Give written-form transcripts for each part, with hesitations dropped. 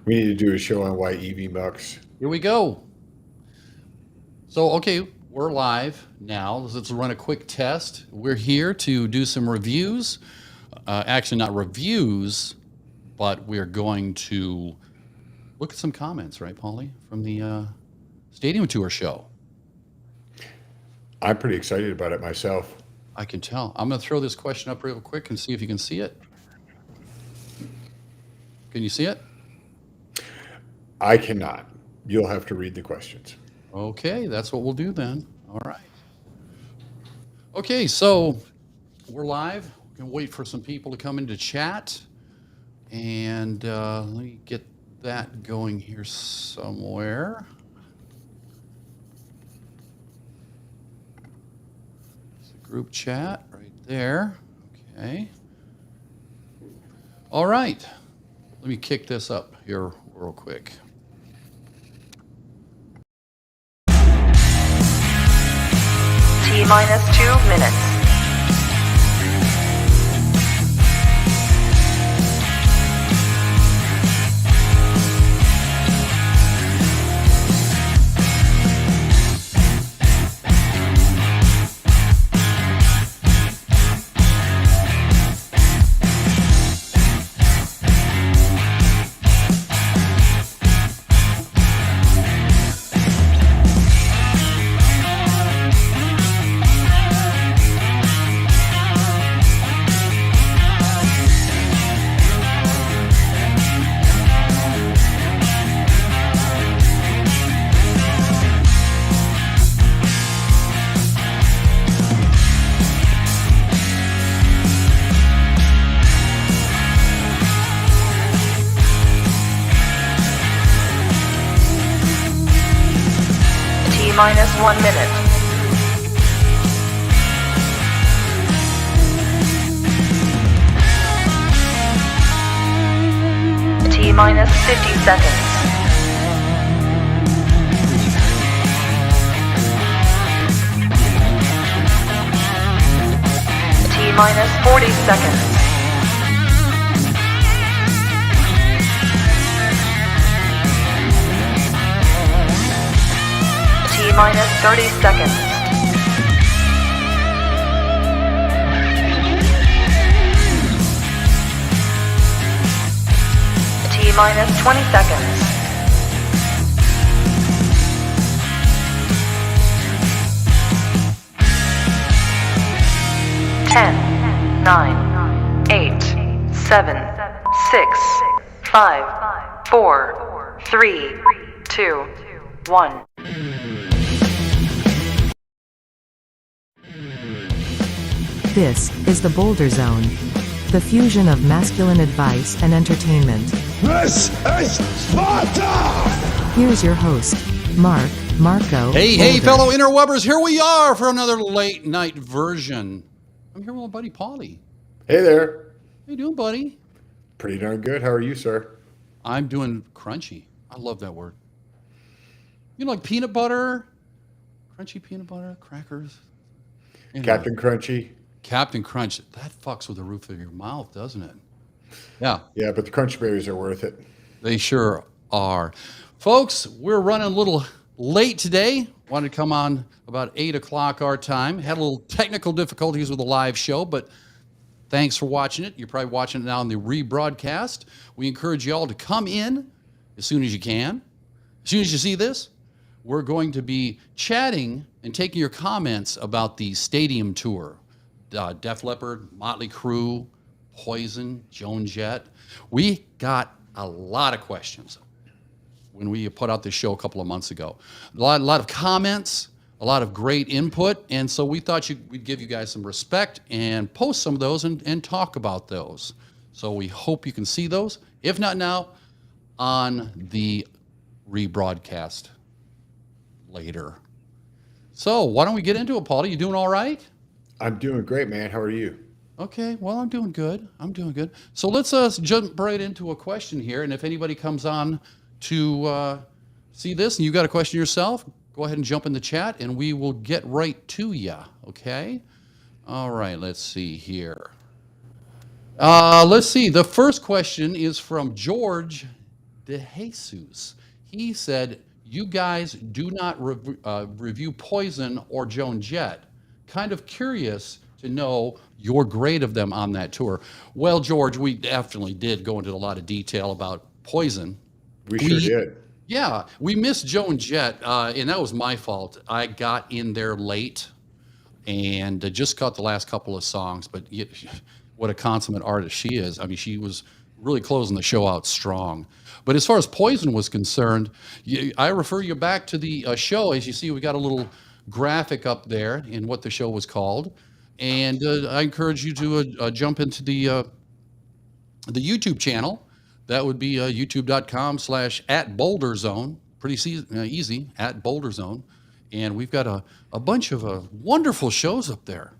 We need to do a show on why EV mucks. Here we go. So, okay, we're live now. Let's run a quick test. We're here to do some reviews. Actually, not reviews, but we're going to look at some comments, right, Paulie, from the Stadium Tour show. I'm pretty excited about it myself. I can tell. I'm going to throw this question up real quick and see if you can see it. Can you see it? I cannot. You'll have to read the questions. Okay, that's what we'll do then. All right. Okay, so we're live. We're going to wait for some people to come into chat. And let me get that going here somewhere. It's a group chat right there. Okay. All right. Let me kick this up here real quick. T-minus 2 minutes. T-minus 1 minute. T-minus 50 seconds. T-minus 40 seconds. T-minus 30 seconds. T-minus 20 seconds. 10, 9, 8, 7, 6, 5, 4, 3, 2, 1. This is the Boulder Zone. The fusion of masculine advice and entertainment. This is Sparta! Here's your host, Marco. Hey, Boulder. fellow interwebbers, here we are for another late night version. I'm here with my buddy Paulie. Hey there. How you doing, buddy? Pretty darn good. How are you, sir? I'm doing crunchy. I love that word. You know, like peanut butter, crunchy peanut butter, crackers. Anyway, Captain Crunchy. Captain Crunch. That fucks with the roof of your mouth, doesn't it? Yeah, Yeah, but the Crunch Berries are worth it. they sure are. Folks, we're running a little late today. Wanted to come on about 8 o'clock our time. Had a little technical difficulties with the live show, but thanks for watching it. You're probably watching it now on the rebroadcast. We encourage you all to come in as soon as you can. As soon as you see this, we're going to be chatting and taking your comments about the stadium tour. Def Leppard, Motley Crue, Poison, Joan Jett. We got a lot of questions when we put out this show a couple of months ago. A lot of comments, a lot of great input, and so we thought we'd give you guys some respect and post some of those and talk about those. So we hope you can see those. If not now, on the rebroadcast later. So why don't we get into it, Paulie? You doing all right? I'm doing great, man. How are you? Okay, well, I'm doing good. So let's jump right into a question here. And if anybody comes on to see this and you got a question yourself, go ahead and jump in the chat and we will get right to you. Okay? All right, let's see here. Let's see. The first question is from George De Jesus. He said, "You guys do not review Poison or Joan Jett. Kind of curious to know your grade of them on that tour." Well, George, we definitely did go into a lot of detail about Poison. We sure did. Yeah, we missed Joan Jett, and that was my fault. I got in there late and just caught the last couple of songs, but what a consummate artist she is. I mean, she was really closing the show out strong. But as far as Poison was concerned, I refer you back to the show. As you see, we got a little graphic up there in what the show was called. And I encourage you to jump into the YouTube channel. That would be youtube.com/@BoulderZone. Pretty easy, @BoulderZone. And we've got a bunch of wonderful shows up there.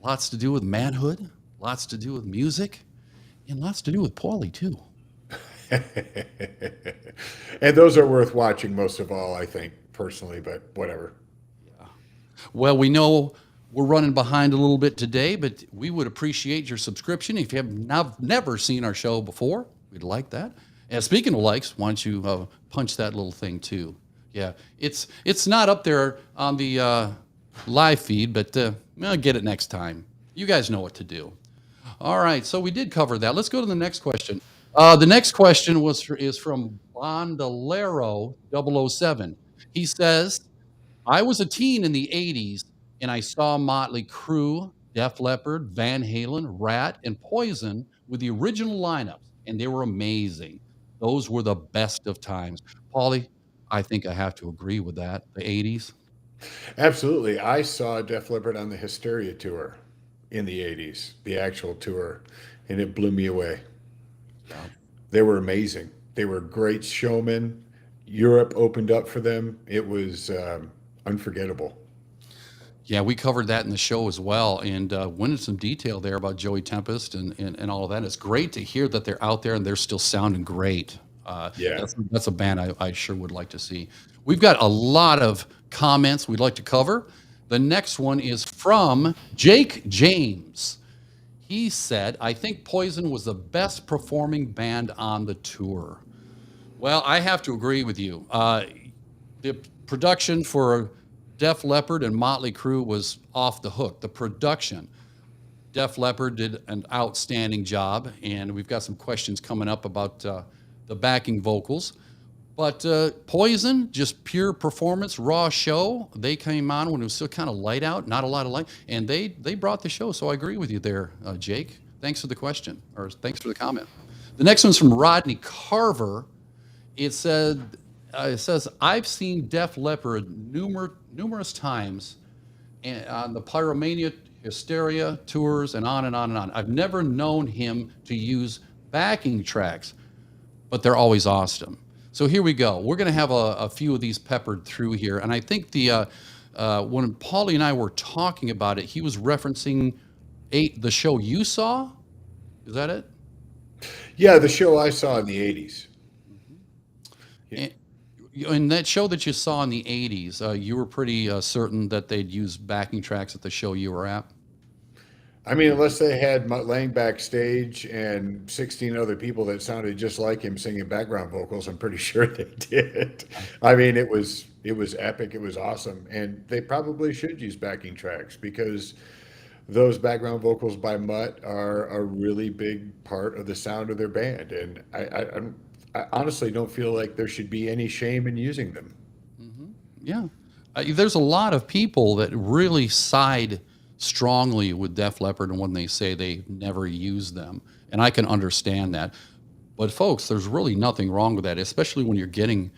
Lots to do with manhood, lots to do with music, and lots to do with Paulie, too. And those are worth watching most of all, I think, personally, but whatever. Well, we know we're running behind a little bit today, but we would appreciate your subscription. If you have never seen our show before, we'd like that. And speaking of likes, why don't you punch that little thing too? Yeah, it's not up there on the live feed, but I'll get it next time. You guys know what to do. All right, so we did cover that. Let's go to the next question. The next question is from Bondolero 007. He says, "I was a teen in the 80s, and I saw Motley Crue, Def Leppard, Van Halen, Rat, and Poison with the original lineups, and they were amazing. Those were the best of times." Paulie, I think I have to agree with that. The 80s. Absolutely. I saw Def Leppard on the Hysteria tour in the 80s, the actual tour, and it blew me away. They were amazing. They were great showmen. Europe opened up for them. It was unforgettable. Yeah, we covered that in the show as well, and went into some detail there about Joey Tempest and all of that. It's great to hear that they're out there and they're still sounding great. Yeah. That's a band I sure would like to see. We've got a lot of comments we'd like to cover. The next one is from Jake James. He said, "I think Poison was the best performing band on the tour." Well, I have to agree with you. The production for Def Leppard and Motley Crue was off the hook. The production. Def Leppard did an outstanding job, and we've got some questions coming up about the backing vocals. But Poison, just pure performance, raw show. They came on when it was still kind of light out, not a lot of light, and they brought the show. So I agree with you there, Jake. Thanks for the question, or thanks for the comment. The next one's from Rodney Carver. It says, "I've seen Def Leppard numerous times on the Pyromania, Hysteria tours, and on and on and on. I've never known him to use backing tracks, but they're always awesome." So here we go. We're going to have a few of these peppered through here. And I think when Paulie and I were talking about it, he was referencing the show you saw. Is that it? Yeah, the show I saw in the 80s. In that show that you saw in the 80s, you were pretty certain that they'd use backing tracks at the show you were at? I mean, unless they had Mutt Lange backstage and 16 other people that sounded just like him singing background vocals, I'm pretty sure they did. I mean, it was epic. It was awesome. And they probably should use backing tracks because those background vocals by Mutt are a really big part of the sound of their band. And I honestly don't feel like there should be any shame in using them. Yeah. There's a lot of people that really side strongly with Def Leppard and when they say they never use them. And I can understand that. But folks, there's really nothing wrong with that, especially when you're getting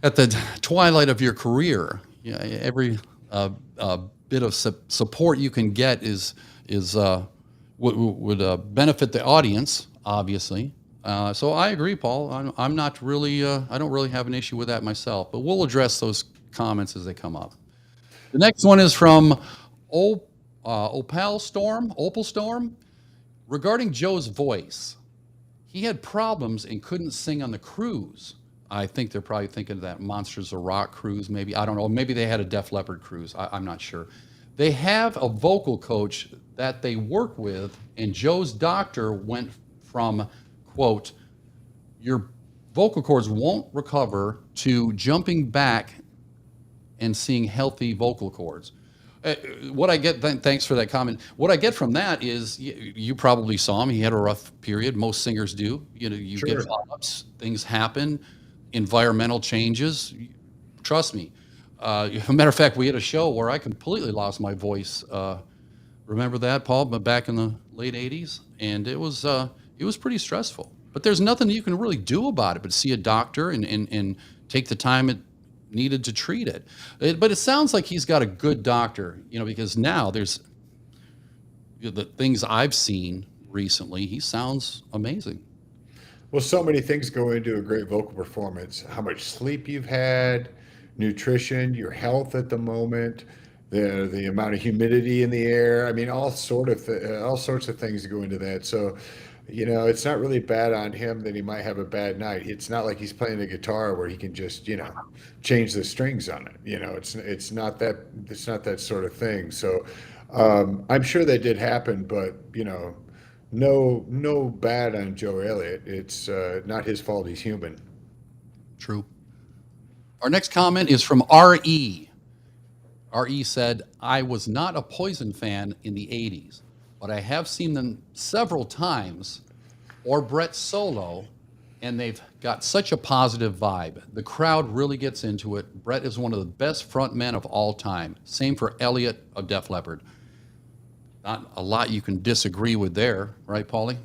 at the twilight of your career. Yeah, every bit of support you can get would benefit the audience, obviously. So I agree, Paul. I'm not really, I don't really have an issue with that myself, but we'll address those comments as they come up. The next one is from Opal Storm. Regarding Joe's voice, he had problems and couldn't sing on the cruise. I think they're probably thinking of that Monsters of Rock cruise, maybe. I don't know. Maybe they had a Def Leppard cruise. I'm not sure. They have a vocal coach that they work with, and Joe's doctor went from, quote, your vocal cords won't recover to jumping back and seeing healthy vocal cords. What I get, thanks for that comment. What I get from that is you probably saw him. He had a rough period. Most singers do. You get Sure. follow-ups, things happen, environmental changes. Trust me. A matter of fact, we had a show where I completely lost my voice. Remember that, Paul? But back in the late '80s, and it was pretty stressful. But there's nothing you can really do about it but see a doctor and take the time it needed to treat it. But it sounds like he's got a good doctor, because now there's the things I've seen recently. He sounds amazing. Well, so many things go into a great vocal performance. How much sleep you've had, nutrition, your health at the moment, the amount of humidity in the air. I mean, all sorts of things go into that. So, it's not really bad on him that he might have a bad night. It's not like he's playing a guitar where he can just, change the strings on it. It's not that sort of thing. So, I'm sure that did happen, but no bad on Joe Elliott. It's not his fault. He's human. True. Our next comment is from R.E. R.E. said, I was not a Poison fan in the 80s, but I have seen them several times, or Brett solo, and they've got such a positive vibe. The crowd really gets into it. Brett is one of the best front men of all time. Same for Elliott of Def Leppard. Not a lot you can disagree with there, right, Paulie?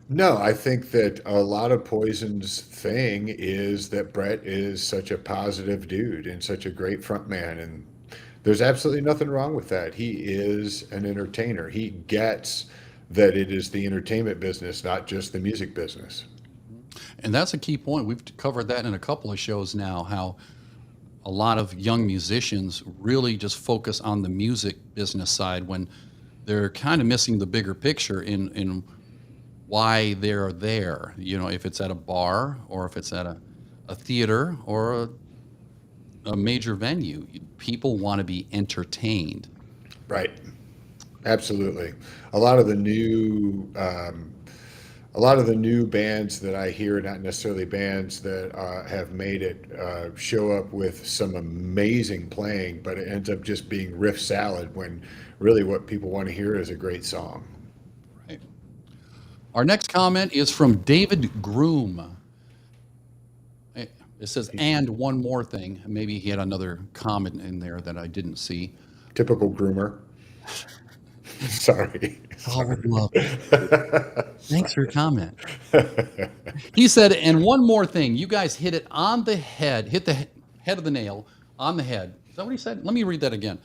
No, I think that a lot of Poison's thing is that Brett is such a positive dude and such a great front man, and there's absolutely nothing wrong with that. He is an entertainer. He gets that it is the entertainment business, not just the music business. And that's a key point. We've covered that in a couple of shows now, how a lot of young musicians really just focus on the music business side when they're kind of missing the bigger picture in why they're there. If it's at a bar or if it's at a theater or a major venue, people want to be entertained. Right. Absolutely. A lot of the new bands that I hear, not necessarily bands that have made it, show up with some amazing playing, but it ends up just being riff salad when really what people want to hear is a great song. Right. Our next comment is from David Groom. It says, and one more thing. Maybe he had another comment in there that I didn't see. Typical groomer. Sorry. Oh, I love it. Thanks for your comment. He said, and one more thing. You guys hit it on the head, hit the head of the nail on the head. Is that what he said? Let me read that again.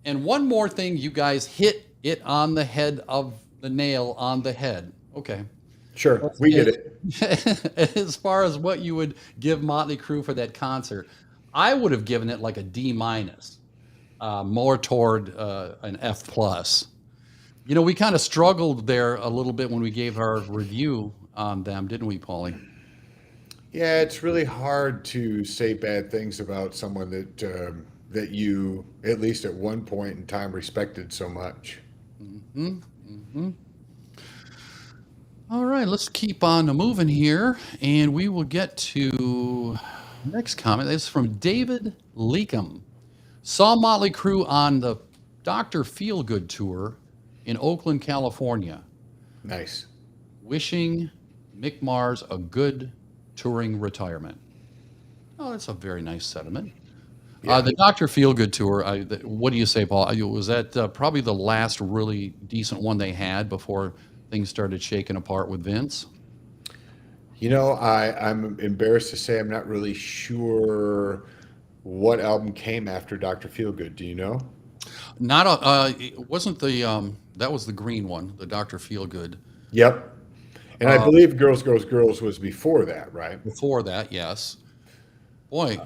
And one more thing. You guys hit it on the head of the nail on the head. Okay. Sure, we get it. As far as what you would give Motley Crue for that concert, I would have given it like a D-, more toward an F+. We kind of struggled there a little bit when we gave our review on them, didn't we, Paulie? Yeah, it's really hard to say bad things about someone that you, at least at one point in time, respected so much. All right, let's keep on moving here, and we will get to next comment. This is from David Leakham. Saw Motley Crue on the Dr. Feelgood tour in Oakland, California. Nice. Wishing Mick Mars a good touring retirement. Oh, that's a very nice sentiment. Yeah. The Dr. Feelgood tour, what do you say, Paul? Was that probably the last really decent one they had before things started shaking apart with Vince? I'm embarrassed to say I'm not really sure what album came after Dr. Feelgood. Do you know? It wasn't the, that was the green one, the Dr. Feelgood. Yep. And I believe Girls, Girls, Girls was before that, right? Before that, yes. Boy,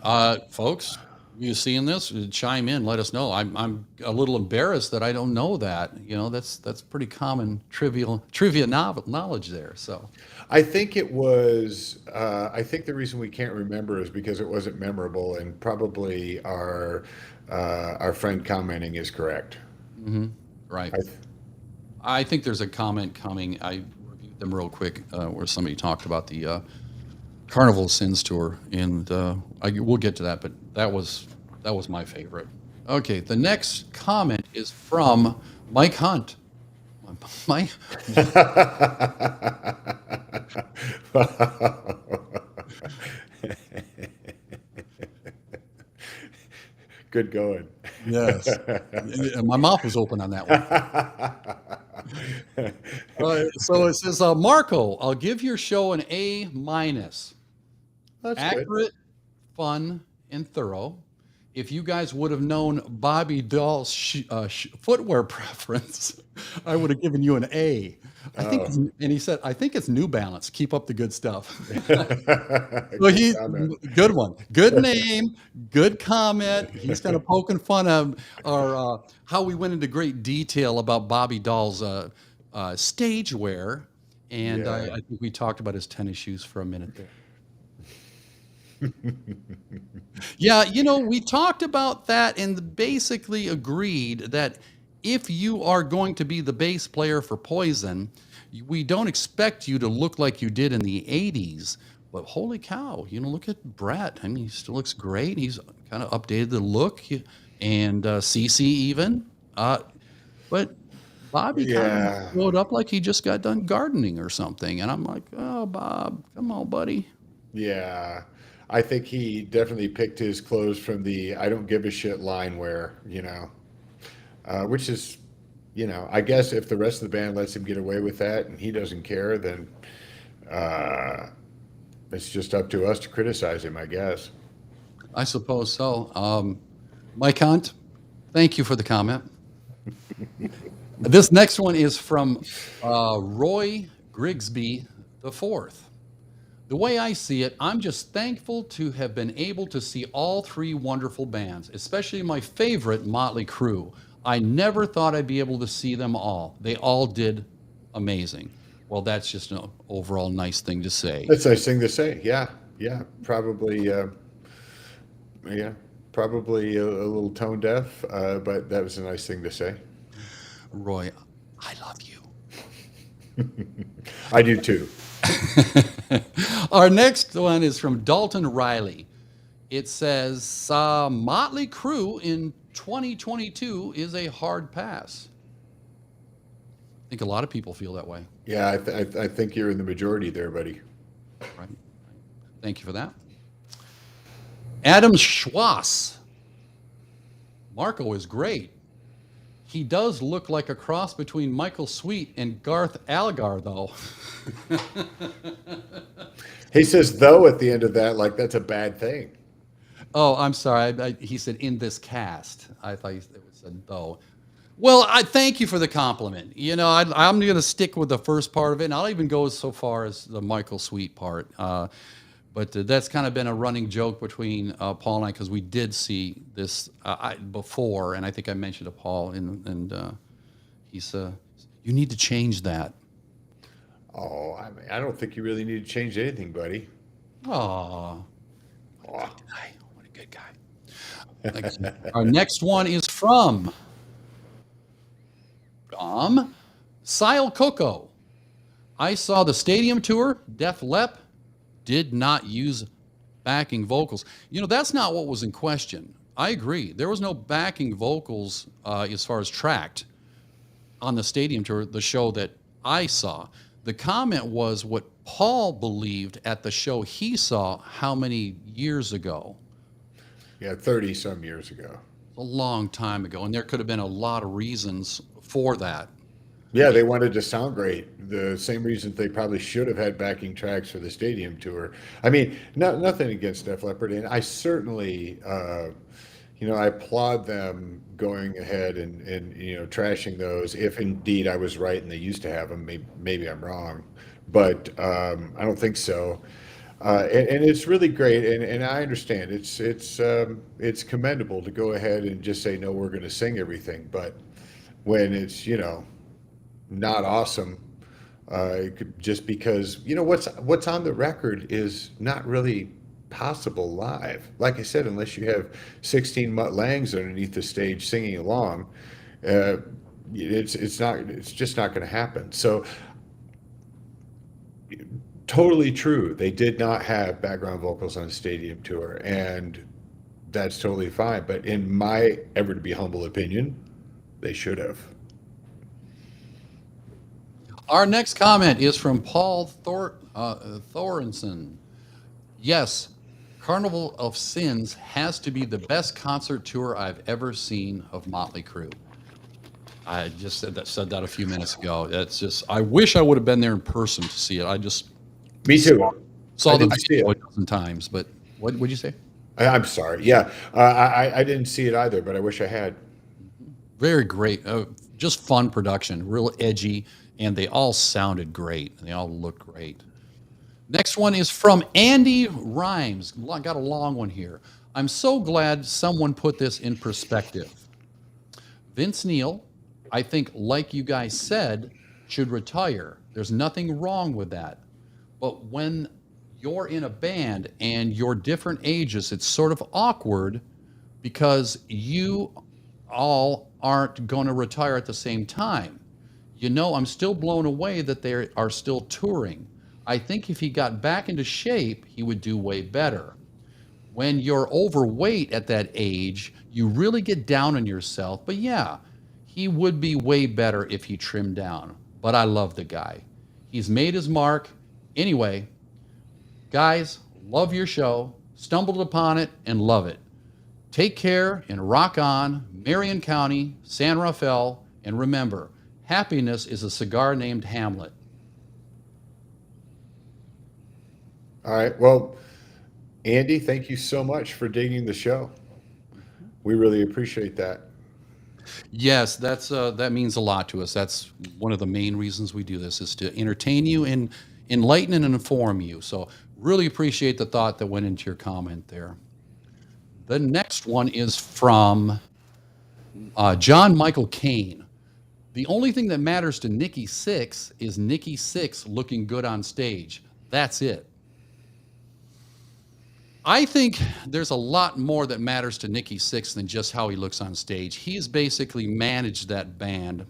folks, you seeing this? Chime in, let us know. I'm a little embarrassed that I don't know that. That's pretty common trivia knowledge there. So I think it was. I think the reason we can't remember is because it wasn't memorable, and probably our friend commenting is correct. right. I think there's a comment coming. I reviewed them real quick, where somebody talked about the Carnival of Sins tour, and we'll get to that, but that was my favorite. Okay, the next comment is from Mike Hunt. Mike, Good going. yes, my mouth was open on that one. So it says, Marco, I'll give your show an A-. That's good. Accurate, fun, and thorough. If you guys would have known Bobby Doll's footwear preference, I would have given you an A. And he said, I think it's New Balance. Keep up the good stuff. Well, good one. Good name. Good comment. He's kind of poking fun of how we went into great detail about Bobby Doll's stage wear. And Yeah. I think we talked about his tennis shoes for a minute there. Yeah, we talked about that and basically agreed that if you are going to be the bass player for Poison, we don't expect you to look like you did in the 80s. But holy cow, look at Brett. I mean, he still looks great. He's kind of updated the look, and CC even. But Bobby kind of showed up like he just got done gardening or something. And I'm like, oh, Bob, come on, buddy. Yeah. I think he definitely picked his clothes from the I don't give a shit line wear, which is, I guess if the rest of the band lets him get away with that and he doesn't care, then it's just up to us to criticize him, I guess. I suppose so. Mike Hunt, thank you for the comment. This next one is from Roy Grigsby IV. The way I see it, I'm just thankful to have been able to see all three wonderful bands, especially my favorite, Motley Crue. I never thought I'd be able to see them all. They all did amazing. Well, that's just an overall nice thing to say. That's a nice thing to say. Yeah. Probably probably a little tone deaf, but that was a nice thing to say. Roy, I love you. I do too. Our next one is from Dalton Riley. It says, Motley Crue in 2022 is a hard pass. I think a lot of people feel that way. Yeah, I think you're in the majority there, buddy. Right. Thank you for that. Adam Schwass. Marco is great. He does look like a cross between Michael Sweet and Garth Algar, though. He says though at the end of that, like that's a bad thing. Oh, I'm sorry. He said in this cast. I thought it said though. Well, I thank you for the compliment. I'm going to stick with the first part of it, and I'll even go so far as the Michael Sweet part. But that's kind of been a running joke between Paul and I, because we did see this before, and I think I mentioned to Paul, and he said, you need to change that. Oh, I don't think you really need to change anything, buddy. Oh, what a good guy. Thank you. Our next one is from Sile Coco. I saw the stadium tour. Def Lep did not use backing vocals. That's not what was in question. I agree. There was no backing vocals as far as tracked on the stadium tour, the show that I saw. The comment was what Paul believed at the show he saw how many years ago? Yeah, 30 some years ago. A long time ago. And there could have been a lot of reasons for that. Yeah, they wanted to sound great. The same reason they probably should have had backing tracks for the stadium tour. I mean, nothing against Def Leppard, and I certainly, I applaud them going ahead and trashing those. If indeed I was right and they used to have them, maybe I'm wrong, but I don't think so. And it's really great, and I understand it's commendable to go ahead and just say no, we're going to sing everything, but when it's not awesome, just because what's on the record is not really possible live. Like I said, unless you have 16 Mutt Langs underneath the stage singing along, it's just not going to happen. So totally true. They did not have background vocals on Stadium Tour, and that's totally fine. But in my ever to be humble opinion, they should have. Our next comment is from Paul Thorenson. Yes, Carnival of Sins has to be the best concert tour I've ever seen of Motley Crue. I just said that a few minutes ago. That's just, I wish I would have been there in person to see it. I just Me too. saw I the didn't see video a it. dozen times, but what would you say? I'm sorry. Yeah, I didn't see it either, but I wish I had. Very great. Just fun production, real edgy, and they all sounded great. They all looked great. Next one is from Andy Rhymes. Got a long one here. I'm so glad someone put this in perspective. Vince Neil, I think, like you guys said, should retire. There's nothing wrong with that. But when you're in a band and you're different ages, it's sort of awkward because you all aren't going to retire at the same time. You know, I'm still blown away that they are still touring. I think if he got back into shape, he would do way better. When you're overweight at that age, you really get down on yourself. But yeah, he would be way better if he trimmed down. But I love the guy. He's made his mark. Anyway, guys, love your show. Stumbled upon it and love it. Take care and rock on, Marion County, San Rafael, and remember, happiness is a cigar named Hamlet. All right. Well, Andy, thank you so much for digging the show. We really appreciate that. Yes, that means a lot to us. That's one of the main reasons we do this, is to entertain you and enlighten and inform you. So really appreciate the thought that went into your comment there. The next one is from John Michael Kane. The only thing that matters to Nikki Sixx is Nikki Sixx looking good on stage. That's it. I think there's a lot more that matters to Nikki Sixx than just how he looks on stage. He's basically managed that band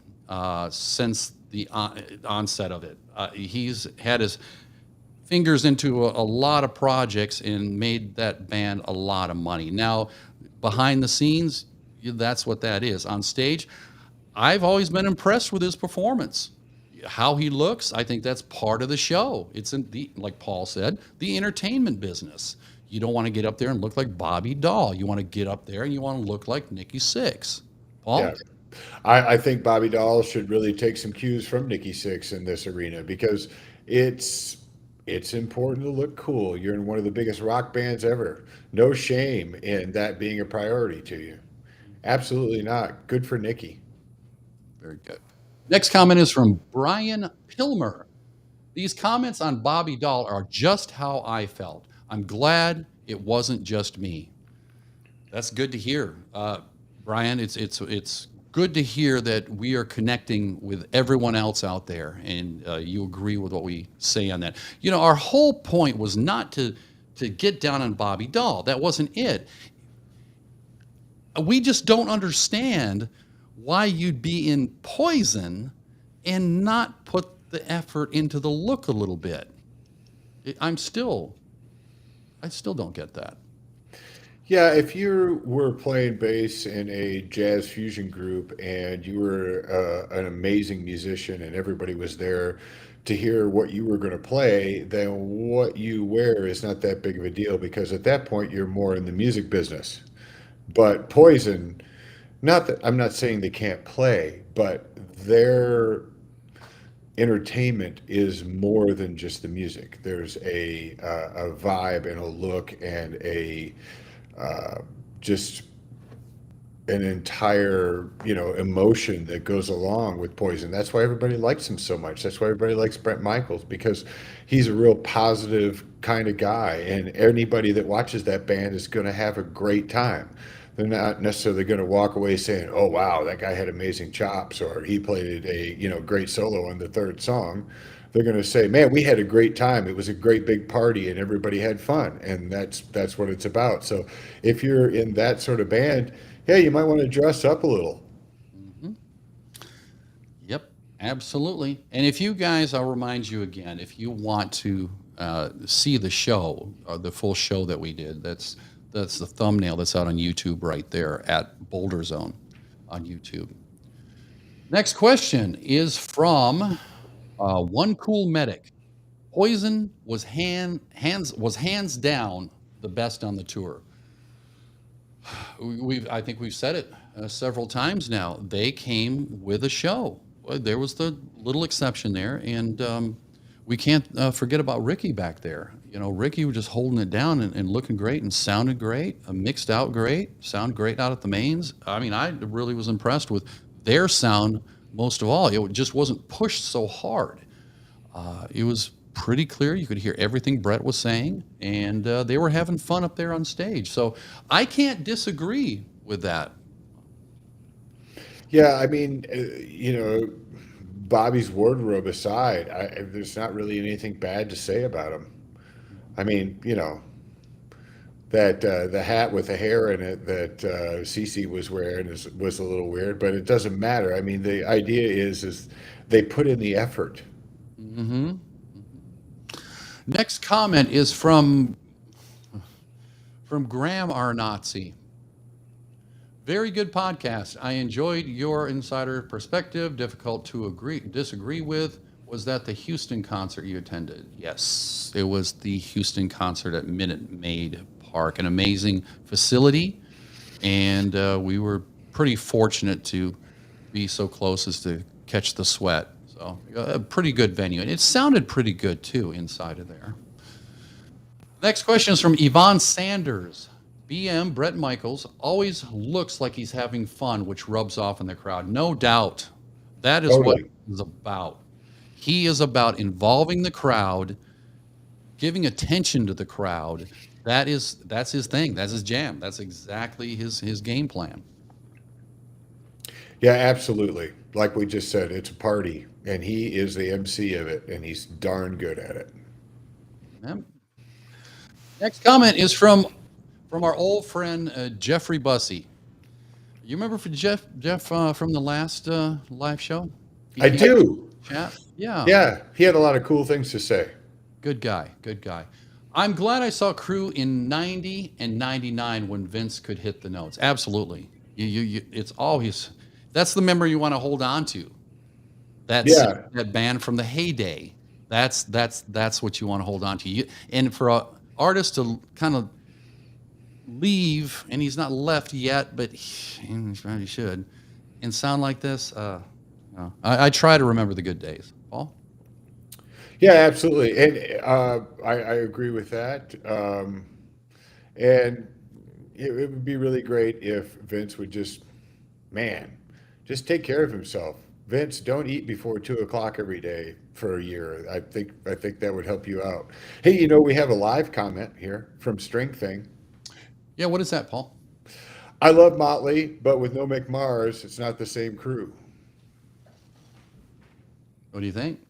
since the onset of it. He's had his fingers into a lot of projects and made that band a lot of money. Now, behind the scenes, that's what that is. On stage, I've always been impressed with his performance. How he looks, I think that's part of the show. It's like Paul said, the entertainment business. You don't want to get up there and look like Bobby Dahl. You want to get up there and you want to look like Nikki Sixx. Paul? Yeah. I think Bobby Dahl should really take some cues from Nikki Sixx in this arena, because it's important to look cool. You're in one of the biggest rock bands ever. No shame in that being a priority to you. Absolutely not. Good for Nikki. Very good. Next comment is from Brian Pilmer. These comments on Bobby Dahl are just how I felt. I'm glad it wasn't just me. That's good to hear, Brian. It's good to hear that we are connecting with everyone else out there, and you agree with what we say on that. You know, our whole point was not to get down on Bobby Dahl. That wasn't it. We just don't understand why you'd be in Poison and not put the effort into the look a little bit. I still don't get that. Yeah, if you were playing bass in a jazz fusion group and you were an amazing musician and everybody was there to hear what you were going to play, then what you wear is not that big of a deal, because at that point you're more in the music business. But Poison, not that I'm not saying they can't play, but their entertainment is more than just the music. There's a vibe and a look and just an entire emotion that goes along with Poison. That's why everybody likes him so much. That's why everybody likes Bret Michaels, because he's a real positive kind of guy, and anybody that watches that band is going to have a great time. They're not necessarily going to walk away saying, "Oh wow, that guy had amazing chops," or "He played a great solo on the third song." They're going to say, "Man, we had a great time. It was a great big party, and everybody had fun." And that's what it's about. So if you're in that sort of band, yeah, you might want to dress up a little. Yep, absolutely. And if you guys, I'll remind you again, if you want to see the show, the full show that we did, that's the thumbnail that's out on YouTube right there at Boulder Zone on YouTube. Next question is from One Cool Medic. Poison was hands down the best on the tour. I think we've said it several times now. They came with a show. There was the little exception there, and we can't forget about Ricky back there. You know, Ricky was just holding it down and looking great and sounded great, mixed out great, sound great out at the mains. I mean, I really was impressed with their sound most of all. It just wasn't pushed so hard. It was pretty clear. You could hear everything Brett was saying, and they were having fun up there on stage. So I can't disagree with that. Yeah, I mean, Bobby's wardrobe aside, there's not really anything bad to say about him. I mean, that the hat with the hair in it that Cece was wearing was a little weird, but it doesn't matter. I mean, the idea is they put in the effort. Mm-hmm. Next comment is from Graham Arnazzi. Very good podcast. I enjoyed your insider perspective. Difficult to disagree with. Was that the Houston concert you attended? Yes, it was the Houston concert at Minute Maid Park, an amazing facility, and we were pretty fortunate to be so close as to catch the sweat. So a pretty good venue, and it sounded pretty good too inside of there. Next question is from Yvonne Sanders. BM Brett Michaels always looks like he's having fun, which rubs off in the crowd. No doubt. That is what he's about. He is about involving the crowd, giving attention to the crowd. That's his thing. That's his jam. That's exactly his game plan. Yeah, absolutely. Like we just said, it's a party, and he is the MC of it, and he's darn good at it. Yep. Next comment is from our old friend Jeffrey Bussey. You remember for Jeff from the last live show? I do. Chat? Yeah. Yeah, he had a lot of cool things to say. Good guy. I'm glad I saw Crew in 90 and 99 when Vince could hit the notes. Absolutely. It's always, that's the memory you want to hold on to. That band from the heyday. That's what you want to hold on to. And for an artist to kind of leave, and he's not left yet, but he probably should, and sound like this, I try to remember the good days. Paul? Yeah, absolutely. And I agree with that. And it would be really great if Vince would just take care of himself. Vince, don't eat before 2:00 every day for a year. I think that would help you out. Hey, we have a live comment here from String Thing. Yeah, what is that, Paul? I love Motley, but with no Mick Mars, it's not the same crew. What do you think?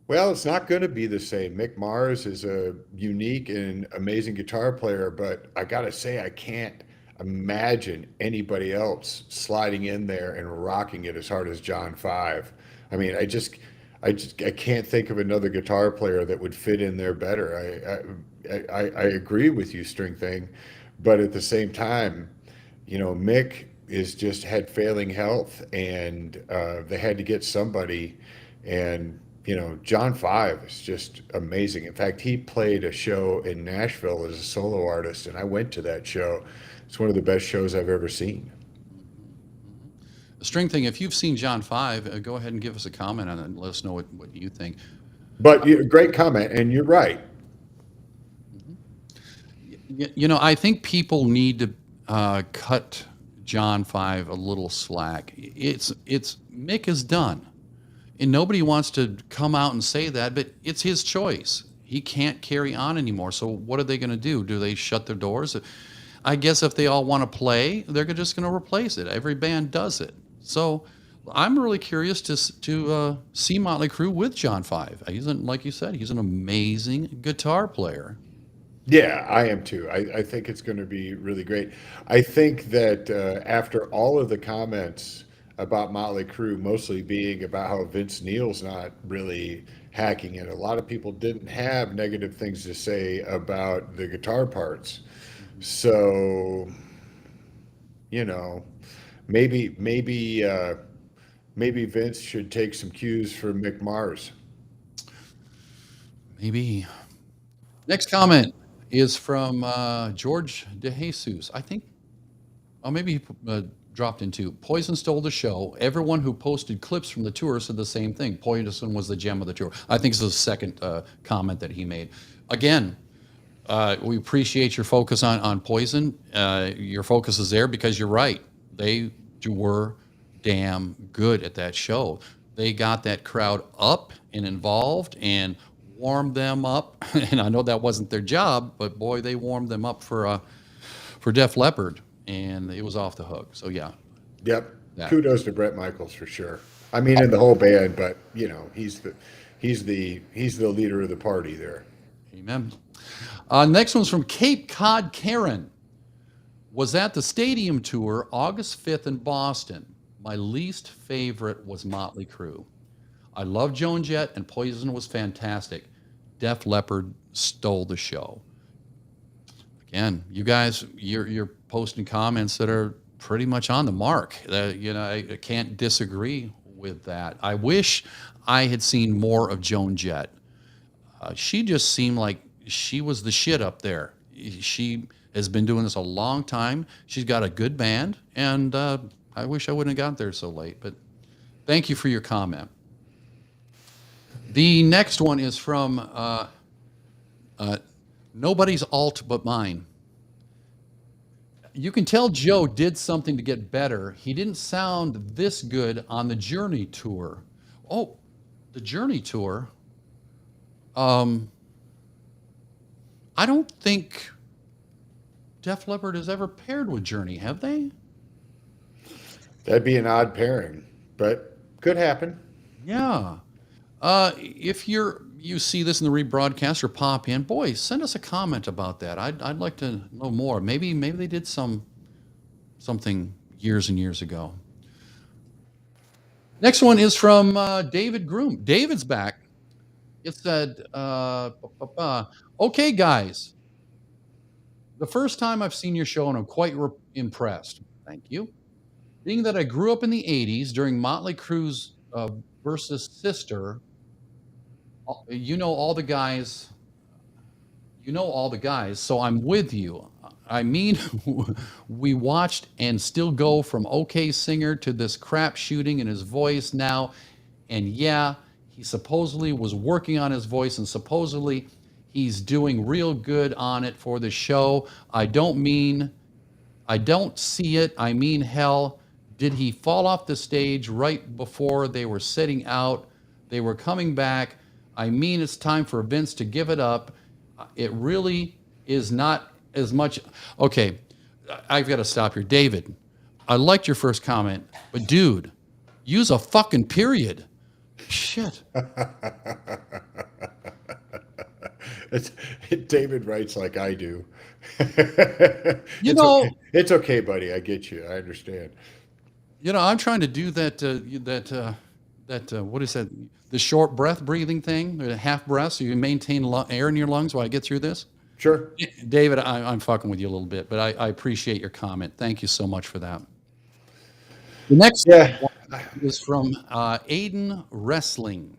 Well, it's not going to be the same. Mick Mars is a unique and amazing guitar player, but I got to say, I can't imagine anybody else sliding in there and rocking it as hard as John Five. I mean, I can't think of another guitar player that would fit in there better. I agree with you, String Thing, but at the same time, Mick is just had failing health, and they had to get somebody, and John Five is just amazing. In fact, he played a show in Nashville as a solo artist, and I went to that show. It's one of the best shows I've ever seen. The String Thing, if you've seen John Five, go ahead and give us a comment on it and let us know what you think. But great comment, and you're right. I think people need to cut John Five a little slack. It's Mick is done. And nobody wants to come out and say that, but it's his choice. He can't carry on anymore. So what are they going to do? Do they shut their doors? I guess if they all want to play, they're just going to replace it. Every band does it. So I'm really curious to see Motley Crue with John Five. Like you said, he's an amazing guitar player. Yeah, I am too. I think it's going to be really great. I think that after all of the comments about Motley Crue mostly being about how Vince Neil's not really hacking it. A lot of people didn't have negative things to say about the guitar parts. So, you know, maybe Vince should take some cues from Mick Mars. Maybe. Next comment is from George DeJesus. I think, oh, maybe he dropped into Poison stole the show. Everyone who posted clips from the tour said the same thing. Poison was the gem of the tour. I think it's the second comment that he made. Again, we appreciate your focus on Poison. Your focus is there because you're right. They were damn good at that show. They got that crowd up and involved and warmed them up. And I know that wasn't their job, but boy, they warmed them up for Def Leppard, and it was off the hook. So yeah. Yep. That. Kudos to Brett Michaels for sure. I mean, in the whole band, but you know, he's the leader of the party there. Amen. Next one's from Cape Cod Karen. Was at the stadium tour August 5th in Boston. My least favorite was Motley Crue. I love Joan Jett, and Poison was fantastic. Def Leppard stole the show. Again, you guys, you're posting comments that are pretty much on the mark. I can't disagree with that. I wish I had seen more of Joan Jett. She just seemed like she was the shit up there. She has been doing this a long time. She's got a good band, and I wish I wouldn't have got there so late. But thank you for your comment. The next one is from Nobody's Alt But Mine. You can tell Joe did something to get better. He didn't sound this good on the Journey tour. Oh, the Journey tour. I don't think Def Leppard has ever paired with Journey, have they? That'd be an odd pairing, but could happen. Yeah. If you see this in the rebroadcast or pop in, boy, send us a comment about that. I'd like to know more. Maybe they did something years and years ago. Next one is from David Groom. David's back. It said, okay, guys. The first time I've seen your show, and I'm quite impressed. Thank you. Being that I grew up in the 80s during Motley Crue's versus Sister, you know all the guys, so I'm with you. I mean, we watched and still go from OK Singer to this crap shooting in his voice now. And yeah, he supposedly was working on his voice, and supposedly he's doing real good on it for the show. I don't see it. I mean, hell, did he fall off the stage right before they were setting out? They were coming back. I mean, it's time for Vince to give it up. It really is not as much. Okay, I've got to stop here. David, I liked your first comment, but dude, use a fucking period. Shit. David writes like I do. It's okay, buddy. I get you. I understand. I'm trying to do that what is that? The short breath breathing thing, the half breath, so you maintain air in your lungs while I get through this. Sure. David, I'm fucking with you a little bit, but I appreciate your comment. Thank you so much for that. The next one is from Aiden Wrestling.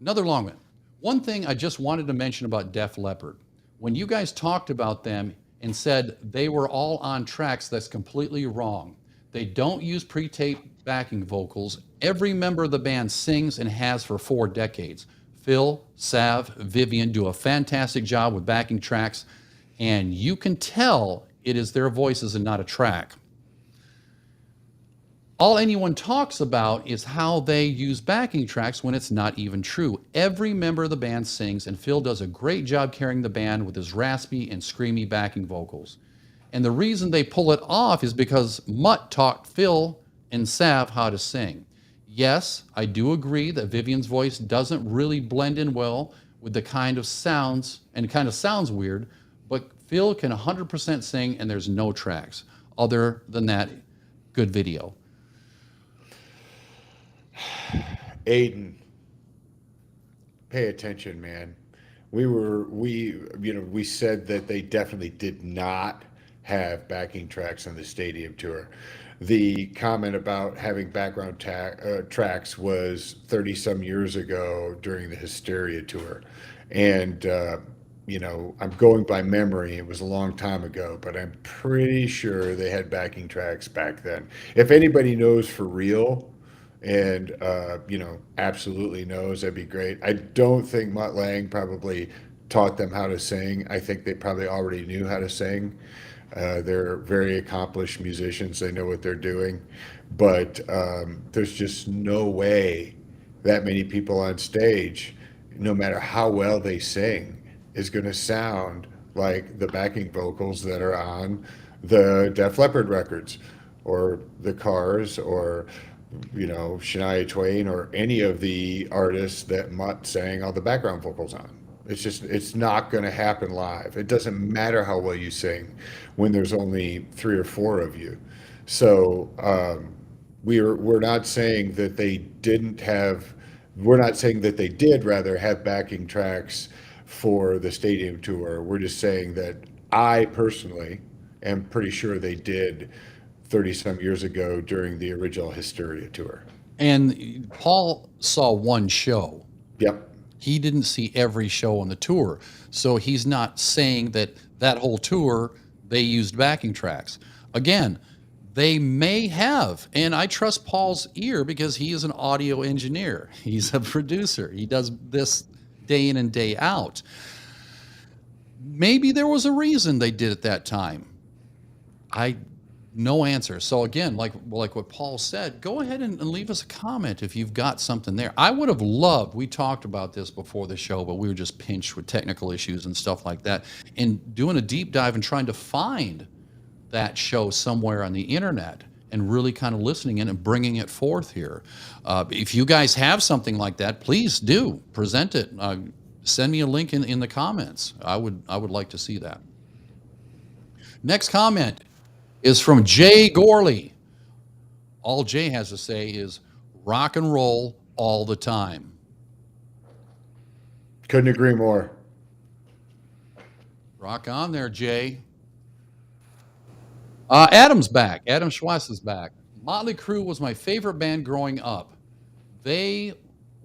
Another long one. One thing I just wanted to mention about Def Leppard. When you guys talked about them and said they were all on tracks, that's completely wrong. They don't use pre-tape backing vocals. Every member of the band sings and has for 4 decades. Phil, Sav, Vivian do a fantastic job with backing tracks, and you can tell it is their voices and not a track. All anyone talks about is how they use backing tracks when it's not even true. Every member of the band sings, and Phil does a great job carrying the band with his raspy and screamy backing vocals. And the reason they pull it off is because Mutt taught Phil and Sav how to sing. Yes, I do agree that Vivian's voice doesn't really blend in well with the kind of sounds, and it kind of sounds weird, but Phil can 100% sing, and there's no tracks. Other than that, good video. Aiden, pay attention, man. We said that they definitely did not have backing tracks on the stadium tour. The comment about having tracks was 30 some years ago during the Hysteria tour. And, I'm going by memory. It was a long time ago, but I'm pretty sure they had backing tracks back then. If anybody knows for real, and absolutely knows, that'd be great. I don't think Mutt Lange probably taught them how to sing. I think they probably already knew how to sing. They're very accomplished musicians. They know what they're doing, but there's just no way that many people on stage, no matter how well they sing, is going to sound like the backing vocals that are on the Def Leppard records, or the Cars, or Shania Twain, or any of the artists that Mutt sang all the background vocals on. It's not going to happen live. It doesn't matter how well you sing when there's only 3 or 4 of you. So we're not saying that they didn't have. We're not saying that they did rather have backing tracks for the stadium tour. We're just saying that I personally am pretty sure they did 30 some years ago during the original Hysteria tour. And Paul saw one show. Yep. He didn't see every show on the tour. So he's not saying that whole tour they used backing tracks. Again, they may have, and I trust Paul's ear because he is an audio engineer. He's a producer. He does this day in and day out. Maybe there was a reason they did it that time. No answer. So again, like what Paul said, go ahead and leave us a comment if you've got something there. I would have loved, we talked about this before the show, but we were just pinched with technical issues and stuff like that, and doing a deep dive and trying to find that show somewhere on the internet and really kind of listening in and bringing it forth here. If you guys have something like that, please do present it. Send me a link in the comments. I would like to see that. Next comment is from Jay Gorley. All Jay has to say is rock and roll all the time. Couldn't agree more. Rock on there, Jay. Adam's back. Adam Schweiss is back. Motley Crue was my favorite band growing up. They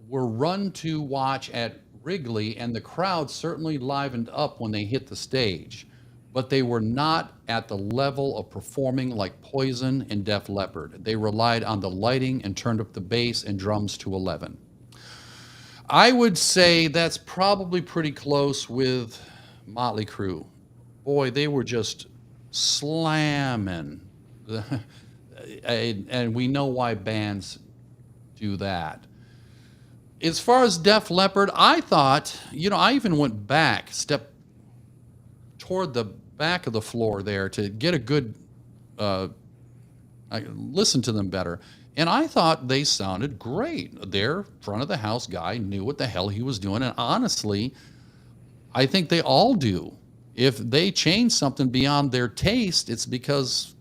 were run to watch at Wrigley, and the crowd certainly livened up when they hit the stage. But they were not at the level of performing like Poison and Def Leppard. They relied on the lighting and turned up the bass and drums to 11. I would say that's probably pretty close with Motley Crue. Boy, they were just slamming. And we know why bands do that. As far as Def Leppard, I thought, I even went back, stepped toward the back of the floor there to get a good listen to them better, and I thought they sounded great. Their front of the house guy knew what the hell he was doing, and honestly, I think they all do. If they change something beyond their taste, it's because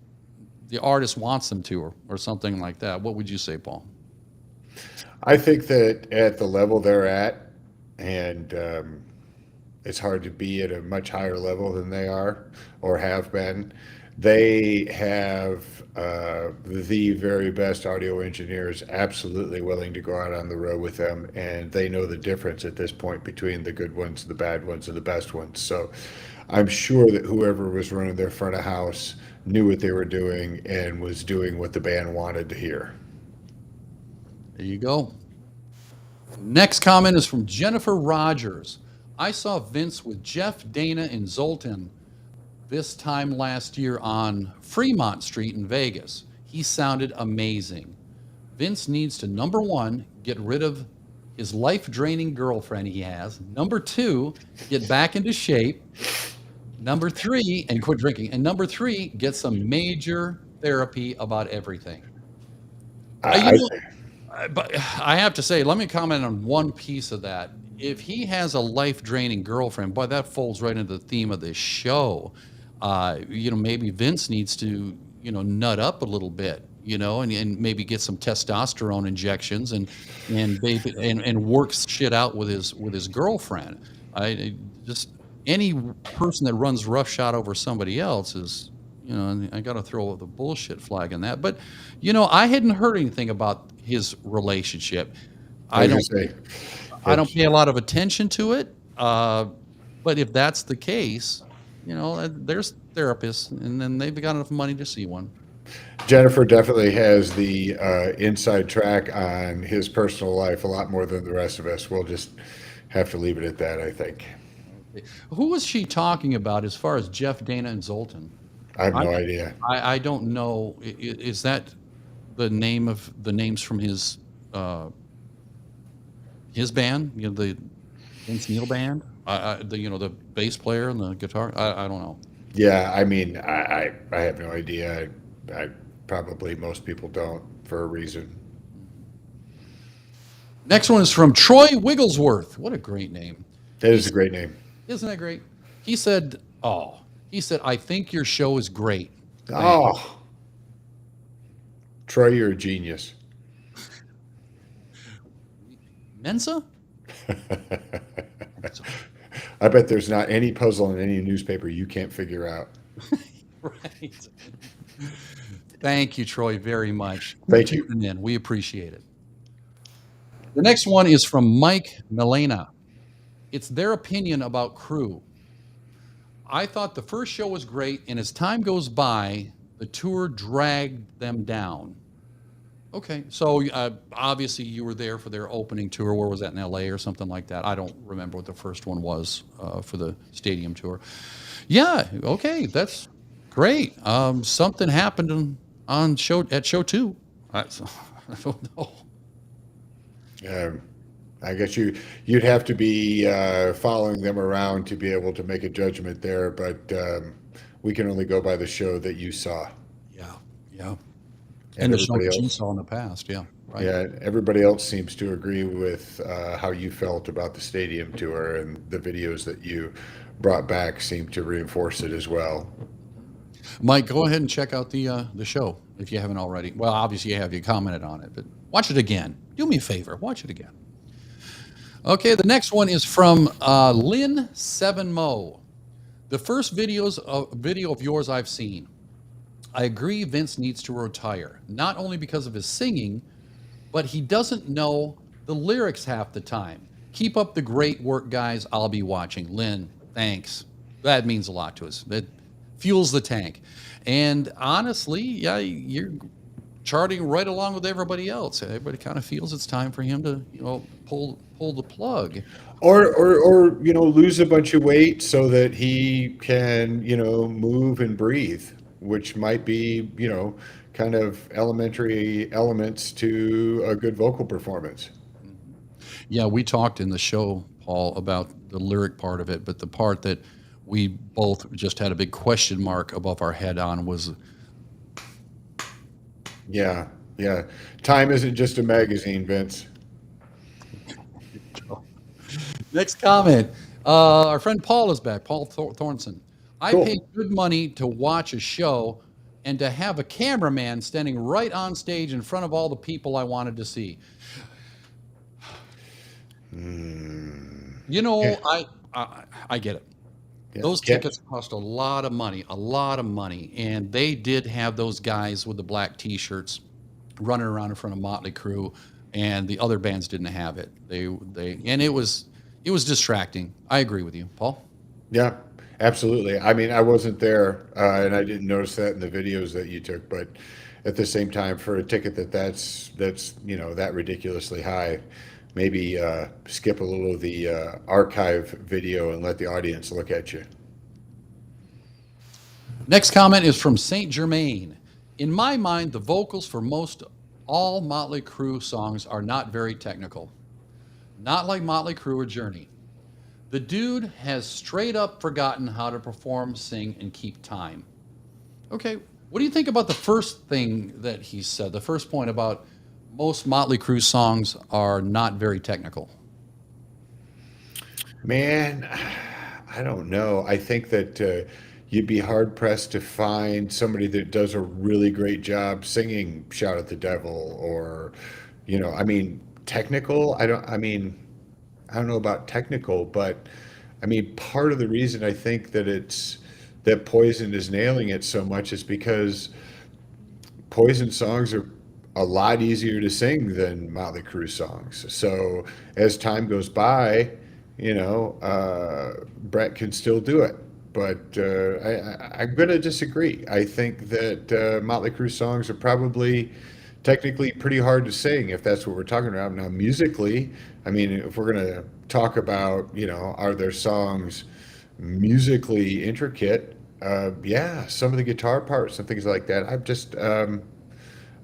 the artist wants them to, or something like that. What would you say, Paul? I think that at the level they're at, and it's hard to be at a much higher level than they are or have been. They have the very best audio engineers absolutely willing to go out on the road with them, and they know the difference at this point between the good ones, the bad ones, and the best ones. So I'm sure that whoever was running their front of house knew what they were doing and was doing what the band wanted to hear. There you go. Next comment is from Jennifer Rogers. I saw Vince with Jeff, Dana, and Zoltan this time last year on Fremont Street in Vegas. He sounded amazing. Vince needs to, number 1, get rid of his life-draining girlfriend he has. Number 2, get back into shape. Number 3, and quit drinking. And number 3, get some major therapy about everything. But I have to say, let me comment on one piece of that. If he has a life-draining girlfriend, boy, that folds right into the theme of this show. Maybe Vince needs to, nut up a little bit. and maybe get some testosterone injections and work shit out with his girlfriend. I just any person that runs roughshod over somebody else is, I got to throw the bullshit flag in that. But I hadn't heard anything about his relationship. I don't pay a lot of attention to it. But if that's the case, there's therapists, and then they've got enough money to see one. Jennifer definitely has the inside track on his personal life a lot more than the rest of us. We'll just have to leave it at that, I think. Who was she talking about as far as Jeff, Dana, and Zoltan? I have no idea. I don't know. Is that the names from his band? The Vince Neil band? The bass player and the guitar. I don't know. Yeah, I mean, I have no idea. I probably most people don't for a reason. Next one is from Troy Wigglesworth. What a great name. That is a great name. Isn't that great? He said, I think your show is great. Oh, Troy, you're a genius. Mensa? I bet there's not any puzzle in any newspaper you can't figure out. Right. Thank you, Troy, very much. Thank you. We appreciate it. The next one is from Mike Milena. It's their opinion about Crew. I thought the first show was great, and as time goes by, the tour dragged them down. Okay, so obviously you were there for their opening tour. Where was that, in LA or something like that? I don't remember what the first one was for the stadium tour. Yeah, okay, that's great. Something happened at show 2. I don't know. I guess you'd have to be following them around to be able to make a judgment there, but we can only go by the show that you saw. Yeah. And the show that you saw in the past, yeah. Right. Yeah, everybody else seems to agree with how you felt about the stadium tour, and the videos that you brought back seem to reinforce it as well. Mike, go ahead and check out the show if you haven't already. Well, obviously you commented on it, but watch it again. Do me a favor, watch it again. Okay, the next one is from Lynn7Mo. The first video of yours I've seen. I agree Vince needs to retire, not only because of his singing, but he doesn't know the lyrics half the time. Keep up the great work, guys. I'll be watching. Lynn, thanks. That means a lot to us. It fuels the tank. And honestly, yeah, you're charting right along with everybody else. Everybody kind of feels it's time for him to, pull the plug. Or lose a bunch of weight so that he can, move and breathe, which might be, kind of elementary elements to a good vocal performance. Yeah, we talked in the show, Paul, about the lyric part of it, but the part that we both just had a big question mark above our head on was... Yeah. Time isn't just a magazine, Vince. Next comment. Our friend Paul is back, Paul Thornson. I Cool. paid good money to watch a show and to have a cameraman standing right on stage in front of all the people I wanted to see. I get it. Yeah. Those tickets cost a lot of money, and they did have those guys with the black T-shirts running around in front of Motley Crue, and the other bands didn't have it. It was distracting. I agree with you, Paul. Yeah, absolutely. I mean, I wasn't there, and I didn't notice that in the videos that you took. But at the same time, for a ticket that's that ridiculously high, maybe skip a little of the archive video and let the audience look at you. Next comment is from Saint Germain. In my mind, the vocals for most all Motley Crue songs are not very technical. Not like Motley Crue or Journey. The dude has straight up forgotten how to perform, sing, and keep time. Okay, what do you think about the first thing that he said? The first point about most Motley Crue songs are not very technical. Man, I don't know. I think that you'd be hard pressed to find somebody that does a really great job singing "Shout at the Devil" or, I mean, technical. I don't know about technical, but I mean, part of the reason I think that Poison is nailing it so much is because Poison songs are a lot easier to sing than Motley Crue songs. So as time goes by, Brett can still do it. But I'm going to disagree. I think that Motley Crue songs are probably technically pretty hard to sing if that's what we're talking about. Now, musically, I mean, if we're going to talk about, are their songs musically intricate? Yeah, some of the guitar parts and things like that.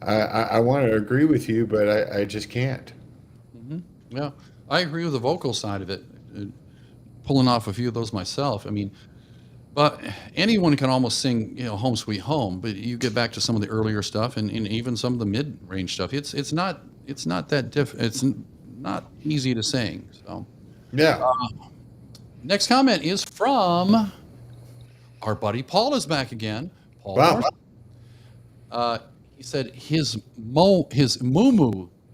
I want to agree with you, but I just can't. Yeah, I agree with the vocal side of it. Pulling off a few of those myself. I mean, but anyone can almost sing, "Home Sweet Home." But you get back to some of the earlier stuff, and even some of the mid-range stuff. It's not that It's not easy to sing. So, Yeah. next comment is from our buddy Paul. Is back again. Paul. Wow. He said his moo.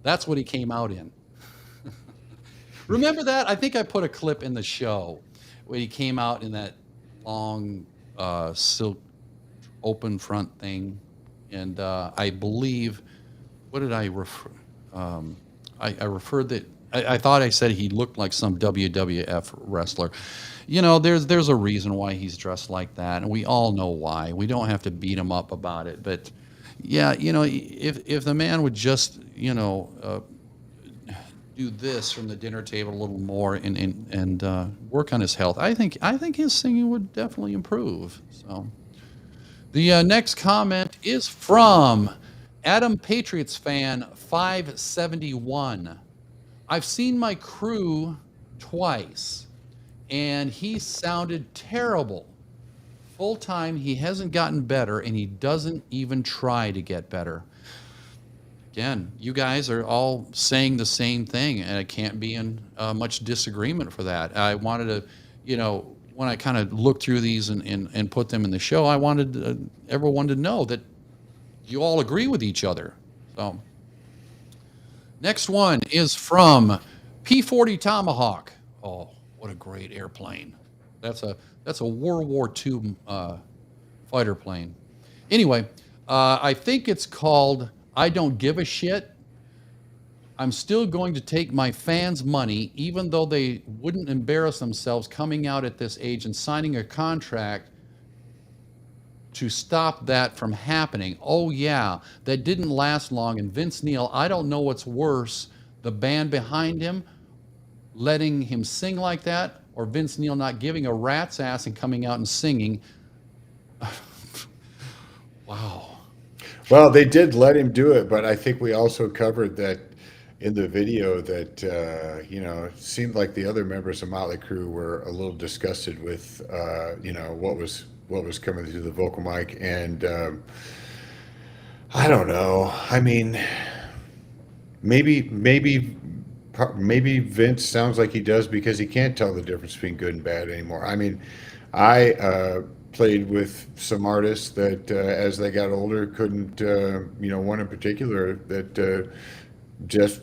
That's what he came out in. Remember that? I think I put a clip in the show where he came out in that long silk open front thing, and I believe, what did I refer? I referred that. I thought I said he looked like some WWF wrestler. There's a reason why he's dressed like that, and we all know why. We don't have to beat him up about it, but yeah, if the man would just do this from the dinner table a little more and work on his health, I think his singing would definitely improve. So the next comment is from Adam Patriots fan 571. I've seen my crew twice, and he sounded terrible. Full time, he hasn't gotten better, and he doesn't even try to get better. Again, you guys are all saying the same thing, and I can't be in much disagreement for that. I wanted to, when I kind of looked through these and put them in the show, I wanted everyone to know that you all agree with each other. So, next one is from P-40 Tomahawk. Oh, what a great airplane! That's a World War II fighter plane. Anyway, I think it's called "I Don't Give a Shit." I'm still going to take my fans' money, even though they wouldn't embarrass themselves coming out at this age and signing a contract to stop that from happening. Oh yeah, that didn't last long. And Vince Neil, I don't know what's worse, the band behind him letting him sing like that, or Vince Neil not giving a rat's ass and coming out and singing. Wow. Well, they did let him do it, but I think we also covered that in the video that it seemed like the other members of Motley Crue were a little disgusted with what was coming through the vocal mic, and I don't know. I mean, maybe Vince sounds like he does because he can't tell the difference between good and bad anymore. I mean, I played with some artists that as they got older couldn't, one in particular that just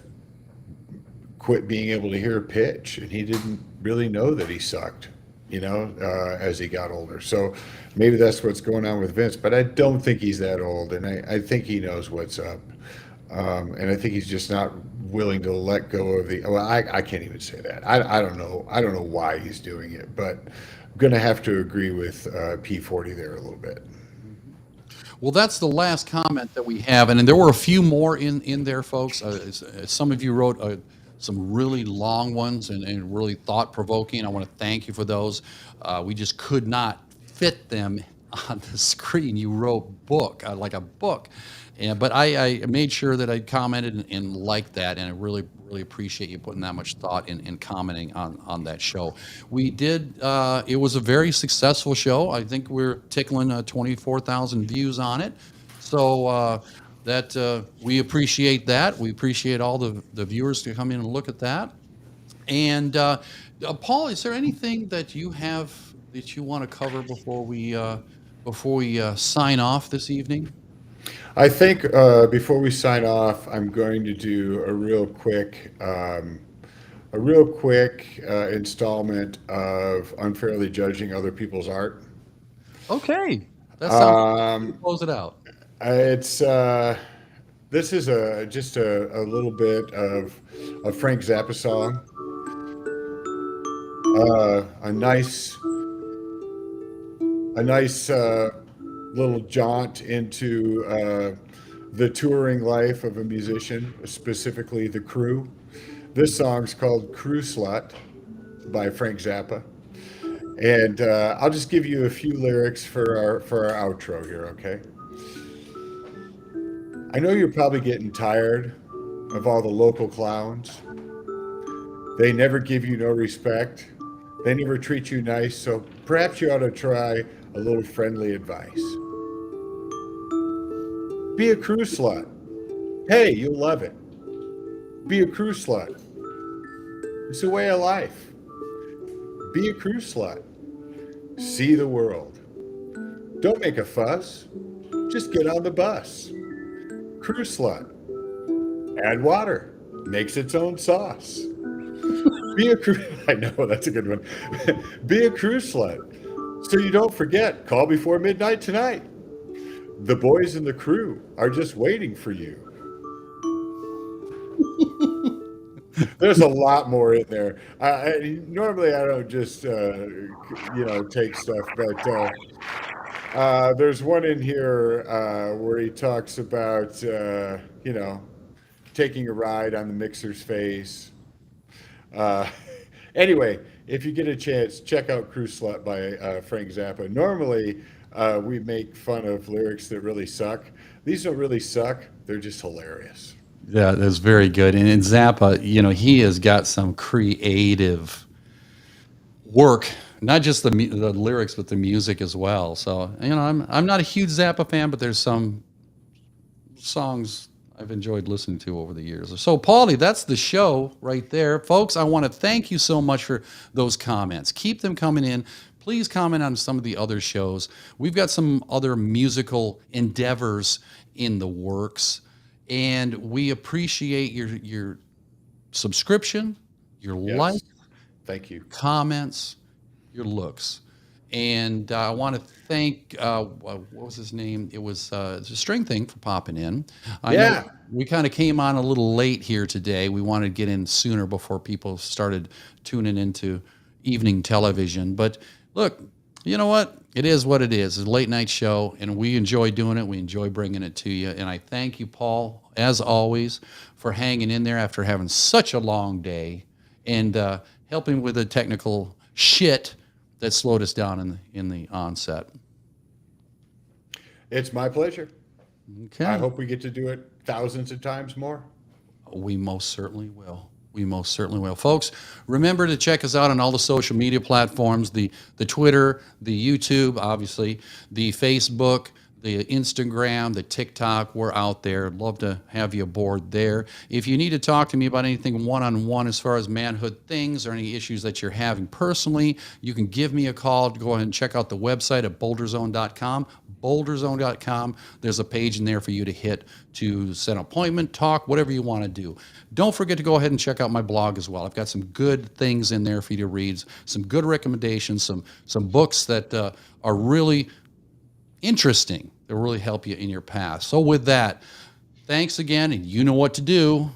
quit being able to hear a pitch, and he didn't really know that he sucked, as he got older. So maybe that's what's going on with Vince, but I don't think he's that old, and I think he knows what's up. And I think he's just not willing to let go of I can't even say that. I don't know. I don't know why he's doing it, but I'm going to have to agree with P-40 there a little bit. Well, that's the last comment that we have, and there were a few more in there, folks. Some of you wrote some really long ones and really thought-provoking. I want to thank you for those. We just could not fit them on the screen. You wrote book, like a book. But I made sure that I commented and liked that, and I really, really appreciate you putting that much thought in commenting on that show. We did, it was a very successful show. I think we're tickling 24,000 views on it. So we appreciate that. We appreciate all the viewers to come in and look at that. And Paul, is there anything that you have that you want to cover before we sign off this evening? I think before we sign off, I'm going to do a real quick installment of unfairly judging other people's art. Okay, that sounds. Close it out. It's this is just a little bit of a Frank Zappa song. A nice little jaunt into the touring life of a musician, specifically the Crew. This song's called Crew Slut by Frank Zappa. And I'll just give you a few lyrics for our outro here, okay? I know you're probably getting tired of all the local clowns. They never give you no respect. They never treat you nice, so perhaps you ought to try a little friendly advice. Be a crew slut. Hey, you'll love it. Be a crew slut. It's a way of life. Be a crew slut. See the world. Don't make a fuss. Just get on the bus. Crew slut. Add water. Makes its own sauce. Be a crew. I know, that's a good one. Be a crew slut. So you don't forget, call before midnight tonight. The boys in the crew are just waiting for you. There's a lot more in there. Normally I don't just, take stuff, but there's one in here where he talks about, taking a ride on the mixer's face. Anyway, if you get a chance, check out Crew Slut by Frank Zappa. Normally, we make fun of lyrics that really suck. These don't really suck. They're just hilarious. Yeah, that's very good. And in Zappa, he has got some creative work, not just the lyrics, but the music as well. So, I'm not a huge Zappa fan, but there's some songs I've enjoyed listening to over the years. So, Paulie, that's the show right there. Folks, I want to thank you so much for those comments. Keep them coming in. Please comment on some of the other shows. We've got some other musical endeavors in the works, and we appreciate your subscription, your like, thank you, comments, your looks. And I want to thank, what was his name? It was it's a String Thing for popping in. I know we kind of came on a little late here today. We wanted to get in sooner before people started tuning into evening television. But look, you know what? It is what it is. It's a late night show, and we enjoy doing it. We enjoy bringing it to you. And I thank you, Paul, as always, for hanging in there after having such a long day and helping with the technical shit that slowed us down in the onset. It's my pleasure. Okay. I hope we get to do it thousands of times more. We most certainly will. We most certainly will. Folks, remember to check us out on all the social media platforms, the Twitter, the YouTube, obviously, the Facebook, the Instagram, the TikTok. We're out there. Love to have you aboard there. If you need to talk to me about anything one-on-one as far as manhood things or any issues that you're having personally, you can give me a call. Go ahead and check out the website at boulderzone.com. boulderzone.com. There's a page in there for you to hit to set an appointment, talk, whatever you want to do. Don't forget to go ahead and check out my blog as well. I've got some good things in there for you to read, some good recommendations, some books that are really interesting. They'll really help you in your path. So with that, thanks again, and you know what to do.